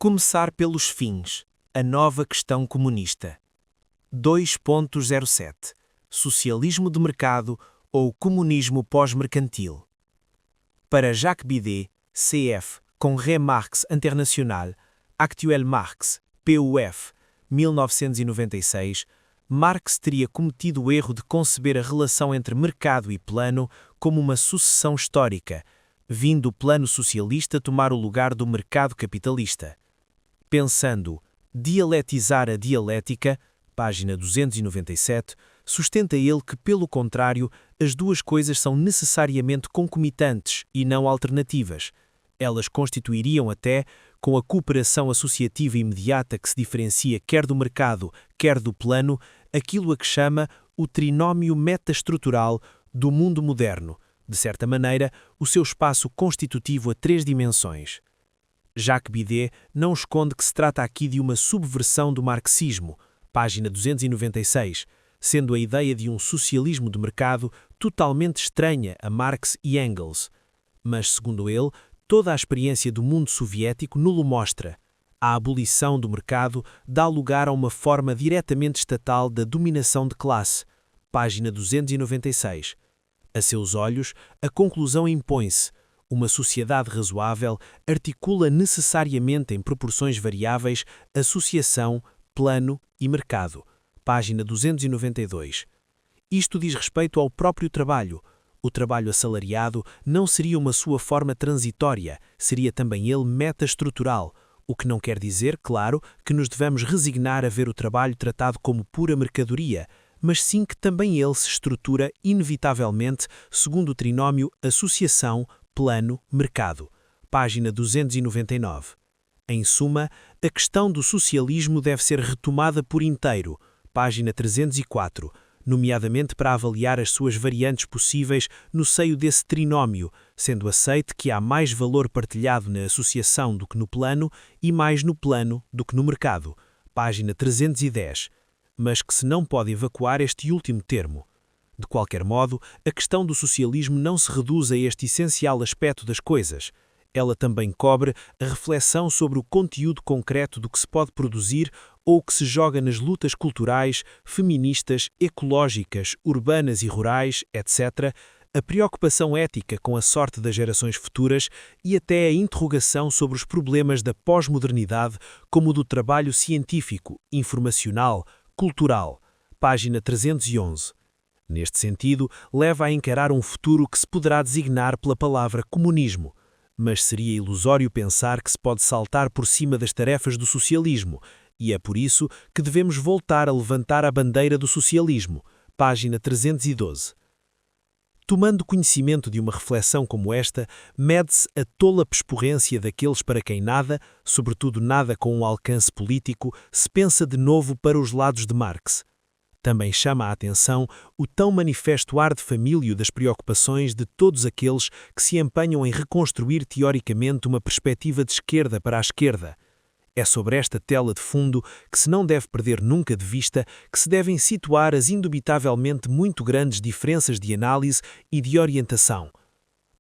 Começar pelos fins. A nova questão comunista. 2.07 Socialismo de mercado ou comunismo pós-mercantil. Para Jacques Bidet, CF, Congrès Marx International, Actuel Marx, PUF, 1996, Marx teria cometido o erro de conceber a relação entre mercado e plano como uma sucessão histórica, vindo o plano socialista tomar o lugar do mercado capitalista. Pensando dialetizar a dialética, página 297, sustenta ele que, pelo contrário, as duas coisas são necessariamente concomitantes e não alternativas. Elas constituiriam até, com a cooperação associativa imediata que se diferencia quer do mercado, quer do plano, aquilo a que chama o trinómio metaestrutural do mundo moderno, de certa maneira, o seu espaço constitutivo a três dimensões. Jacques Bidet não esconde que se trata aqui de uma subversão do marxismo, página 296, sendo a ideia de um socialismo de mercado totalmente estranha a Marx e Engels. Mas, segundo ele, toda a experiência do mundo soviético nulo mostra. A abolição do mercado dá lugar a uma forma diretamente estatal da dominação de classe, página 296. A seus olhos, a conclusão impõe-se. Uma sociedade razoável articula necessariamente em proporções variáveis associação, plano e mercado. Página 292. Isto diz respeito ao próprio trabalho. O trabalho assalariado não seria uma sua forma transitória, seria também ele metaestrutural, o que não quer dizer, claro, que nos devemos resignar a ver o trabalho tratado como pura mercadoria, mas sim que também ele se estrutura inevitavelmente segundo o trinómio associação, plano, mercado. Página 299. Em suma, a questão do socialismo deve ser retomada por inteiro, página 304, nomeadamente para avaliar as suas variantes possíveis no seio desse trinómio, sendo aceite que há mais valor partilhado na associação do que no plano e mais no plano do que no mercado, página 310, mas que se não pode evacuar este último termo. De qualquer modo, a questão do socialismo não se reduz a este essencial aspecto das coisas. Ela também cobre a reflexão sobre o conteúdo concreto do que se pode produzir ou que se joga nas lutas culturais, feministas, ecológicas, urbanas e rurais, etc., a preocupação ética com a sorte das gerações futuras e até a interrogação sobre os problemas da pós-modernidade, como o do trabalho científico, informacional, cultural. Página 311. Neste sentido, leva a encarar um futuro que se poderá designar pela palavra comunismo. Mas seria ilusório pensar que se pode saltar por cima das tarefas do socialismo, e é por isso que devemos voltar a levantar a bandeira do socialismo. Página 312. Tomando conhecimento de uma reflexão como esta, mede-se a tola pesporrência daqueles para quem nada, sobretudo nada com um alcance político, se pensa de novo para os lados de Marx. Também chama a atenção o tão manifesto ar de família das preocupações de todos aqueles que se empenham em reconstruir teoricamente uma perspectiva de esquerda para a esquerda. É sobre esta tela de fundo que se não deve perder nunca de vista que se devem situar as indubitavelmente muito grandes diferenças de análise e de orientação.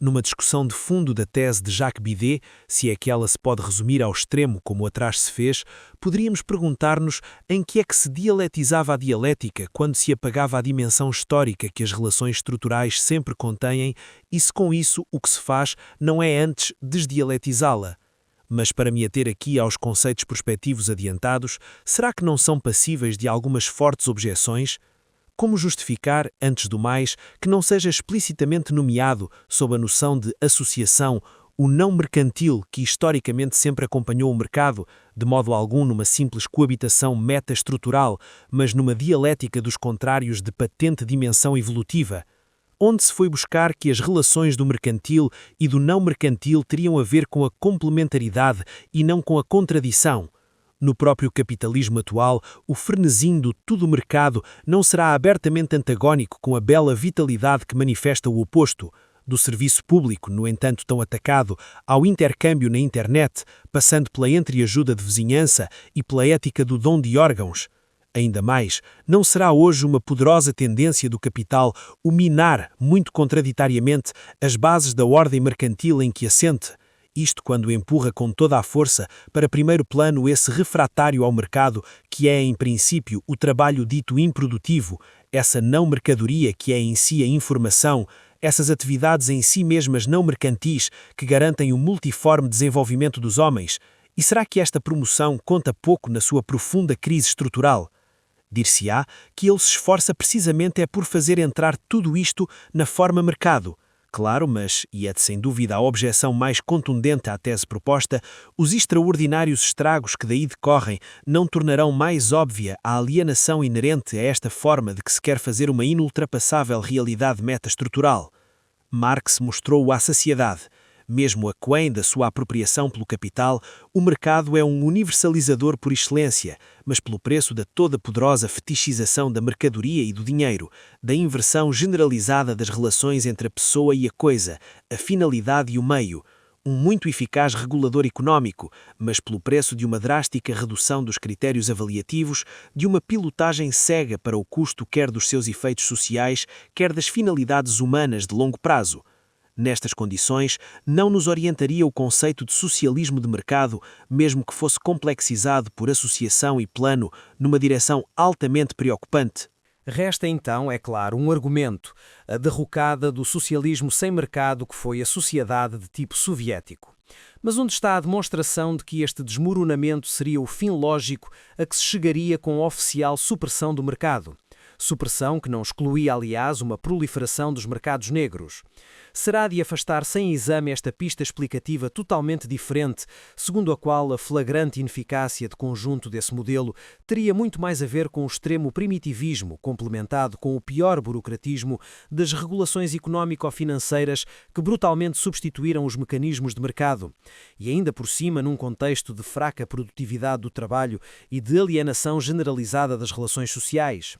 Numa discussão de fundo da tese de Jacques Bidet, se é que ela se pode resumir ao extremo como atrás se fez, poderíamos perguntar-nos em que é que se dialetizava a dialética quando se apagava a dimensão histórica que as relações estruturais sempre contêm e se com isso o que se faz não é antes desdialetizá-la. Mas para me ater aqui aos conceitos prospectivos adiantados, será que não são passíveis de algumas fortes objeções? Como justificar, antes do mais, que não seja explicitamente nomeado, sob a noção de associação, o não mercantil que historicamente sempre acompanhou o mercado, de modo algum numa simples coabitação metaestrutural, mas numa dialética dos contrários de patente dimensão evolutiva? Onde se foi buscar que as relações do mercantil e do não mercantil teriam a ver com a complementaridade e não com a contradição? No próprio capitalismo atual, o frenesim do tudo-mercado não será abertamente antagónico com a bela vitalidade que manifesta o oposto, do serviço público, no entanto tão atacado, ao intercâmbio na internet, passando pela entreajuda de vizinhança e pela ética do dom de órgãos. Ainda mais, não será hoje uma poderosa tendência do capital o minar, muito contraditoriamente, as bases da ordem mercantil em que assente, Isto quando empurra com toda a força para primeiro plano esse refratário ao mercado que é, em princípio, o trabalho dito improdutivo, essa não mercadoria que é em si a informação, essas atividades em si mesmas não mercantis que garantem o multiforme desenvolvimento dos homens. E será que esta promoção conta pouco na sua profunda crise estrutural? Dir-se-á que ele se esforça precisamente por fazer entrar tudo isto na forma mercado. Claro, mas, e é de sem dúvida a objeção mais contundente à tese proposta, os extraordinários estragos que daí decorrem não tornarão mais óbvia a alienação inerente a esta forma de que se quer fazer uma inultrapassável realidade meta-estrutural. Marx mostrou-o à saciedade. Mesmo aquém da sua apropriação pelo capital, o mercado é um universalizador por excelência, mas pelo preço da toda poderosa fetichização da mercadoria e do dinheiro, da inversão generalizada das relações entre a pessoa e a coisa, a finalidade e o meio, um muito eficaz regulador económico, mas pelo preço de uma drástica redução dos critérios avaliativos, de uma pilotagem cega para o custo quer dos seus efeitos sociais, quer das finalidades humanas de longo prazo. Nestas condições, não nos orientaria o conceito de socialismo de mercado, mesmo que fosse complexizado por associação e plano, numa direção altamente preocupante. Resta então, é claro, um argumento, a derrocada do socialismo sem mercado que foi a sociedade de tipo soviético. Mas onde está a demonstração de que este desmoronamento seria o fim lógico a que se chegaria com a oficial supressão do mercado? Supressão que não excluía, aliás, uma proliferação dos mercados negros. Será de afastar sem exame esta pista explicativa totalmente diferente, segundo a qual a flagrante ineficácia de conjunto desse modelo teria muito mais a ver com o extremo primitivismo, complementado com o pior burocratismo das regulações económico-financeiras que brutalmente substituíram os mecanismos de mercado. E ainda por cima num contexto de fraca produtividade do trabalho e de alienação generalizada das relações sociais.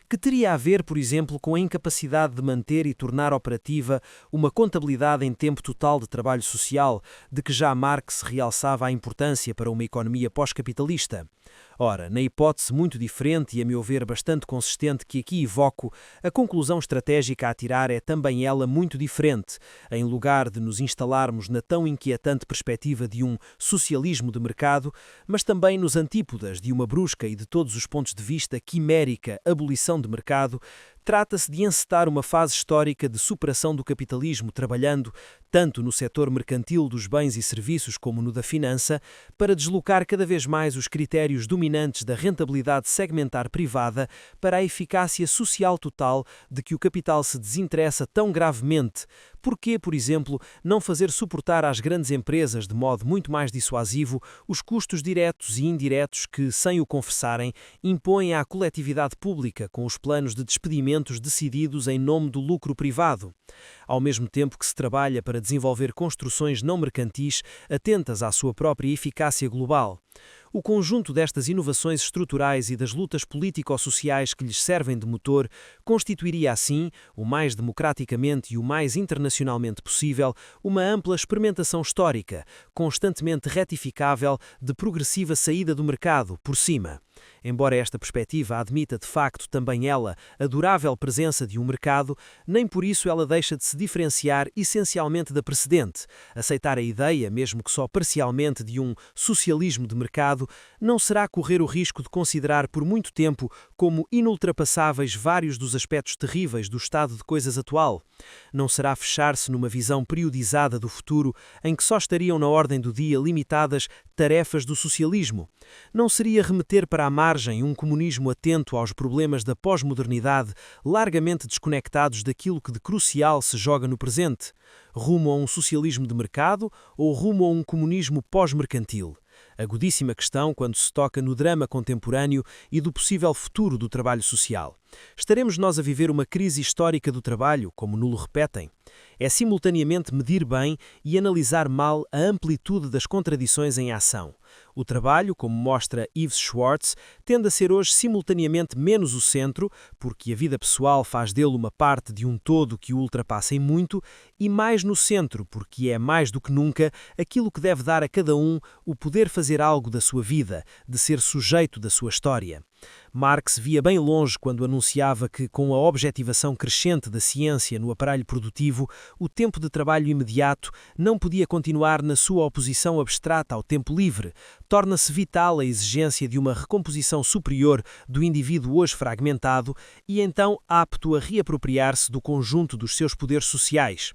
Que teria a ver, por exemplo, com a incapacidade de manter e tornar operativa uma contabilidade em tempo total de trabalho social, de que já Marx realçava a importância para uma economia pós-capitalista. Ora, na hipótese muito diferente e, a meu ver, bastante consistente que aqui evoco, a conclusão estratégica a tirar é também ela muito diferente. Em lugar de nos instalarmos na tão inquietante perspectiva de um socialismo de mercado, mas também nos antípodas de uma brusca e de todos os pontos de vista quimérica abolição de mercado, trata-se de encetar uma fase histórica de superação do capitalismo, trabalhando, tanto no setor mercantil dos bens e serviços como no da finança, para deslocar cada vez mais os critérios dominantes da rentabilidade segmentar privada para a eficácia social total de que o capital se desinteressa tão gravemente. Por que, por exemplo, não fazer suportar às grandes empresas, de modo muito mais dissuasivo, os custos diretos e indiretos que, sem o confessarem, impõem à coletividade pública com os planos de despedimentos decididos em nome do lucro privado? Ao mesmo tempo que se trabalha para desenvolver construções não mercantis atentas à sua própria eficácia global. O conjunto destas inovações estruturais e das lutas político-sociais que lhes servem de motor constituiria, assim, o mais democraticamente e o mais internacionalmente possível, uma ampla experimentação histórica, constantemente retificável, de progressiva saída do mercado, por cima. Embora esta perspectiva admita de facto também ela a durável presença de um mercado, nem por isso ela deixa de se diferenciar essencialmente da precedente. Aceitar a ideia, mesmo que só parcialmente, de um socialismo de mercado, não será correr o risco de considerar por muito tempo como inultrapassáveis vários dos aspectos terríveis do estado de coisas atual. Não será fechar-se numa visão periodizada do futuro em que só estariam na ordem do dia limitadas tarefas do socialismo. Não seria remeter para a margem um comunismo atento aos problemas da pós-modernidade, largamente desconectados daquilo que de crucial se joga no presente, rumo a um socialismo de mercado ou rumo a um comunismo pós-mercantil? Agudíssima questão quando se toca no drama contemporâneo e do possível futuro do trabalho social. Estaremos nós a viver uma crise histórica do trabalho, como nulo repetem? É simultaneamente medir bem e analisar mal a amplitude das contradições em ação. O trabalho, como mostra Yves Schwartz, tende a ser hoje simultaneamente menos o centro, porque a vida pessoal faz dele uma parte de um todo que o ultrapassa em muito, e mais no centro, porque é mais do que nunca aquilo que deve dar a cada um o poder fazer algo da sua vida, de ser sujeito da sua história. Marx via bem longe quando anunciava que, com a objetivação crescente da ciência no aparelho produtivo, o tempo de trabalho imediato não podia continuar na sua oposição abstrata ao tempo livre. Torna-se vital a exigência de uma recomposição superior do indivíduo hoje fragmentado e então apto a reapropriar-se do conjunto dos seus poderes sociais.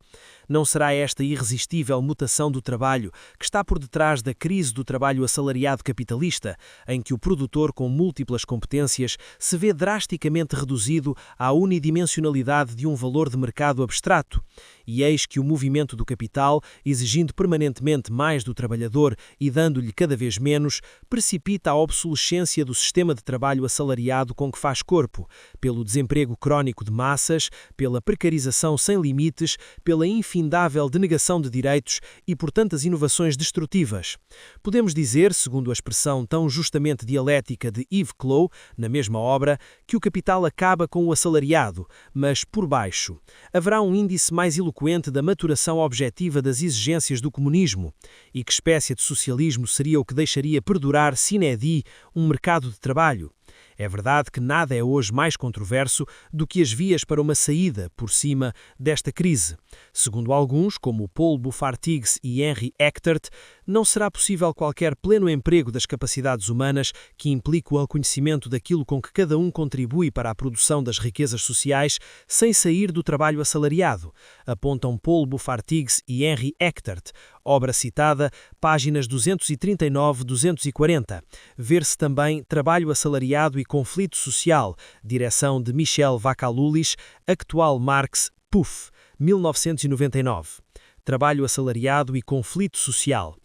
Não será esta irresistível mutação do trabalho que está por detrás da crise do trabalho assalariado capitalista, em que o produtor com múltiplas competências se vê drasticamente reduzido à unidimensionalidade de um valor de mercado abstrato? E eis que o movimento do capital, exigindo permanentemente mais do trabalhador e dando-lhe cada vez menos, precipita a obsolescência do sistema de trabalho assalariado com que faz corpo, pelo desemprego crónico de massas, pela precarização sem limites, pela infindável denegação de direitos e por tantas inovações destrutivas. Podemos dizer, segundo a expressão tão justamente dialética de Yves Clow, na mesma obra, que o capital acaba com o assalariado, mas por baixo. Haverá um índice mais eloquente da maturação objetiva das exigências do comunismo. E que espécie de socialismo seria o que deixaria perdurar sine die um mercado de trabalho? É verdade que nada é hoje mais controverso do que as vias para uma saída, por cima, desta crise. Segundo alguns, como Paul Bouffartigues e Henri Echtert, não será possível qualquer pleno emprego das capacidades humanas que implique o conhecimento daquilo com que cada um contribui para a produção das riquezas sociais sem sair do trabalho assalariado, apontam Paul Bouffartigues e Henri Echtert, obra citada, páginas 239-240. Ver-se também Trabalho assalariado e conflito social, direção de Michel Vacalulis, Actual Marx, PUF, 1999. Trabalho assalariado e conflito social.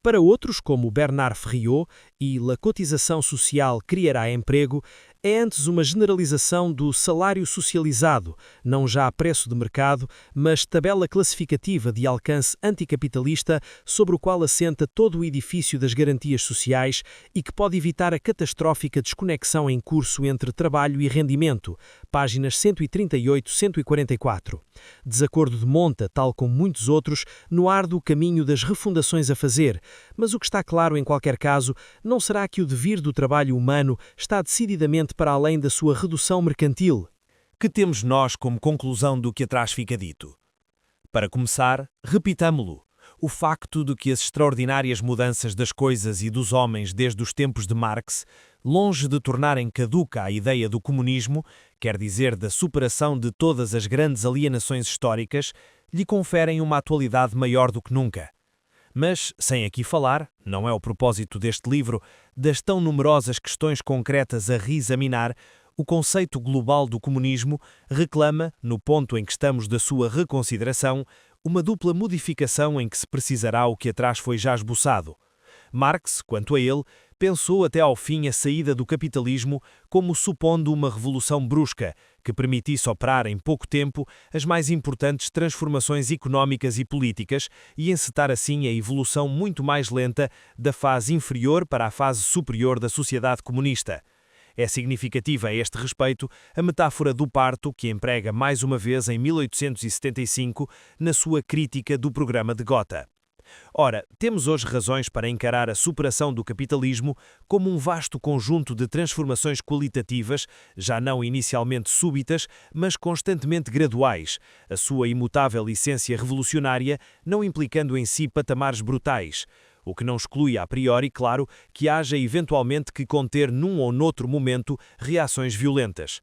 Para outros, como Bernard Friot e La cotização social criará emprego, é antes uma generalização do salário socializado, não já a preço de mercado, mas tabela classificativa de alcance anticapitalista sobre o qual assenta todo o edifício das garantias sociais e que pode evitar a catastrófica desconexão em curso entre trabalho e rendimento, páginas 138-144. Desacordo de monta, tal como muitos outros, no árduo caminho das refundações a fazer, mas o que está claro em qualquer caso não será que o devir do trabalho humano está decididamente para além da sua redução mercantil. Que temos nós como conclusão do que atrás fica dito? Para começar, repitamo-lo. O facto de que as extraordinárias mudanças das coisas e dos homens desde os tempos de Marx, longe de tornarem caduca a ideia do comunismo, quer dizer da superação de todas as grandes alienações históricas, lhe conferem uma atualidade maior do que nunca. Mas, sem aqui falar, não é o propósito deste livro, das tão numerosas questões concretas a reexaminar, o conceito global do comunismo reclama, no ponto em que estamos da sua reconsideração, uma dupla modificação em que se precisará o que atrás foi já esboçado. Marx, quanto a ele, pensou até ao fim a saída do capitalismo como supondo uma revolução brusca, que permitisse operar em pouco tempo as mais importantes transformações económicas e políticas e encetar assim a evolução muito mais lenta da fase inferior para a fase superior da sociedade comunista. É significativa a este respeito a metáfora do parto que emprega mais uma vez em 1875 na sua crítica do programa de Gotha. Ora, temos hoje razões para encarar a superação do capitalismo como um vasto conjunto de transformações qualitativas, já não inicialmente súbitas, mas constantemente graduais, a sua imutável essência revolucionária não implicando em si patamares brutais, o que não exclui a priori, claro, que haja eventualmente que conter num ou noutro momento reações violentas.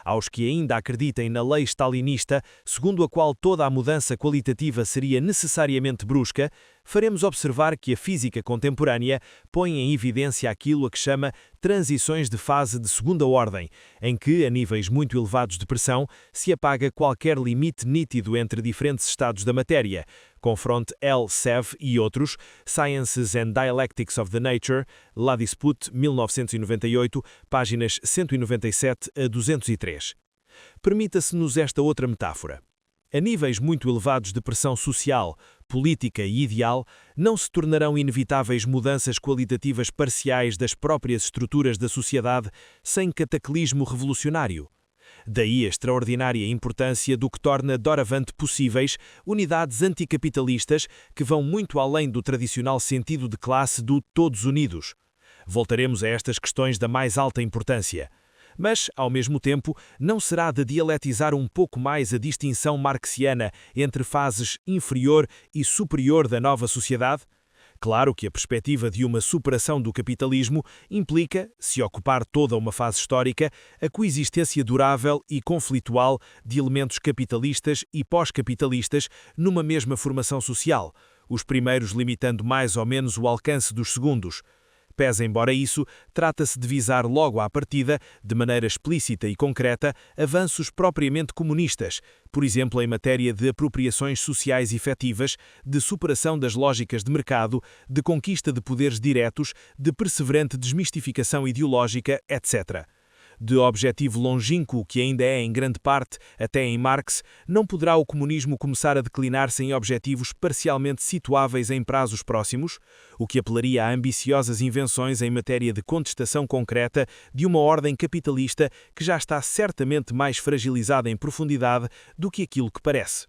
Aos que ainda acreditem na lei stalinista, segundo a qual toda a mudança qualitativa seria necessariamente brusca, faremos observar que a física contemporânea põe em evidência aquilo a que chama transições de fase de segunda ordem, em que, a níveis muito elevados de pressão, se apaga qualquer limite nítido entre diferentes estados da matéria. Confronte L. Sev e outros, Sciences and Dialectics of the Nature, La Dispute, 1998, páginas 197 a 203. Permita-se-nos esta outra metáfora. A níveis muito elevados de pressão social, política e ideal, não se tornarão inevitáveis mudanças qualitativas parciais das próprias estruturas da sociedade sem cataclismo revolucionário. Daí a extraordinária importância do que torna doravante possíveis unidades anticapitalistas que vão muito além do tradicional sentido de classe do todos unidos. Voltaremos a estas questões da mais alta importância. Mas, ao mesmo tempo, não será de dialetizar um pouco mais a distinção marxiana entre fases inferior e superior da nova sociedade? Claro que a perspectiva de uma superação do capitalismo implica, se ocupar toda uma fase histórica, a coexistência durável e conflitual de elementos capitalistas e pós-capitalistas numa mesma formação social, os primeiros limitando mais ou menos o alcance dos segundos. Pese embora isso, trata-se de visar logo à partida, de maneira explícita e concreta, avanços propriamente comunistas, por exemplo em matéria de apropriações sociais efetivas, de superação das lógicas de mercado, de conquista de poderes diretos, de perseverante desmistificação ideológica, etc. De objetivo longínquo que ainda é em grande parte, até em Marx, não poderá o comunismo começar a declinar-se em objetivos parcialmente situáveis em prazos próximos, o que apelaria a ambiciosas invenções em matéria de contestação concreta de uma ordem capitalista que já está certamente mais fragilizada em profundidade do que aquilo que parece.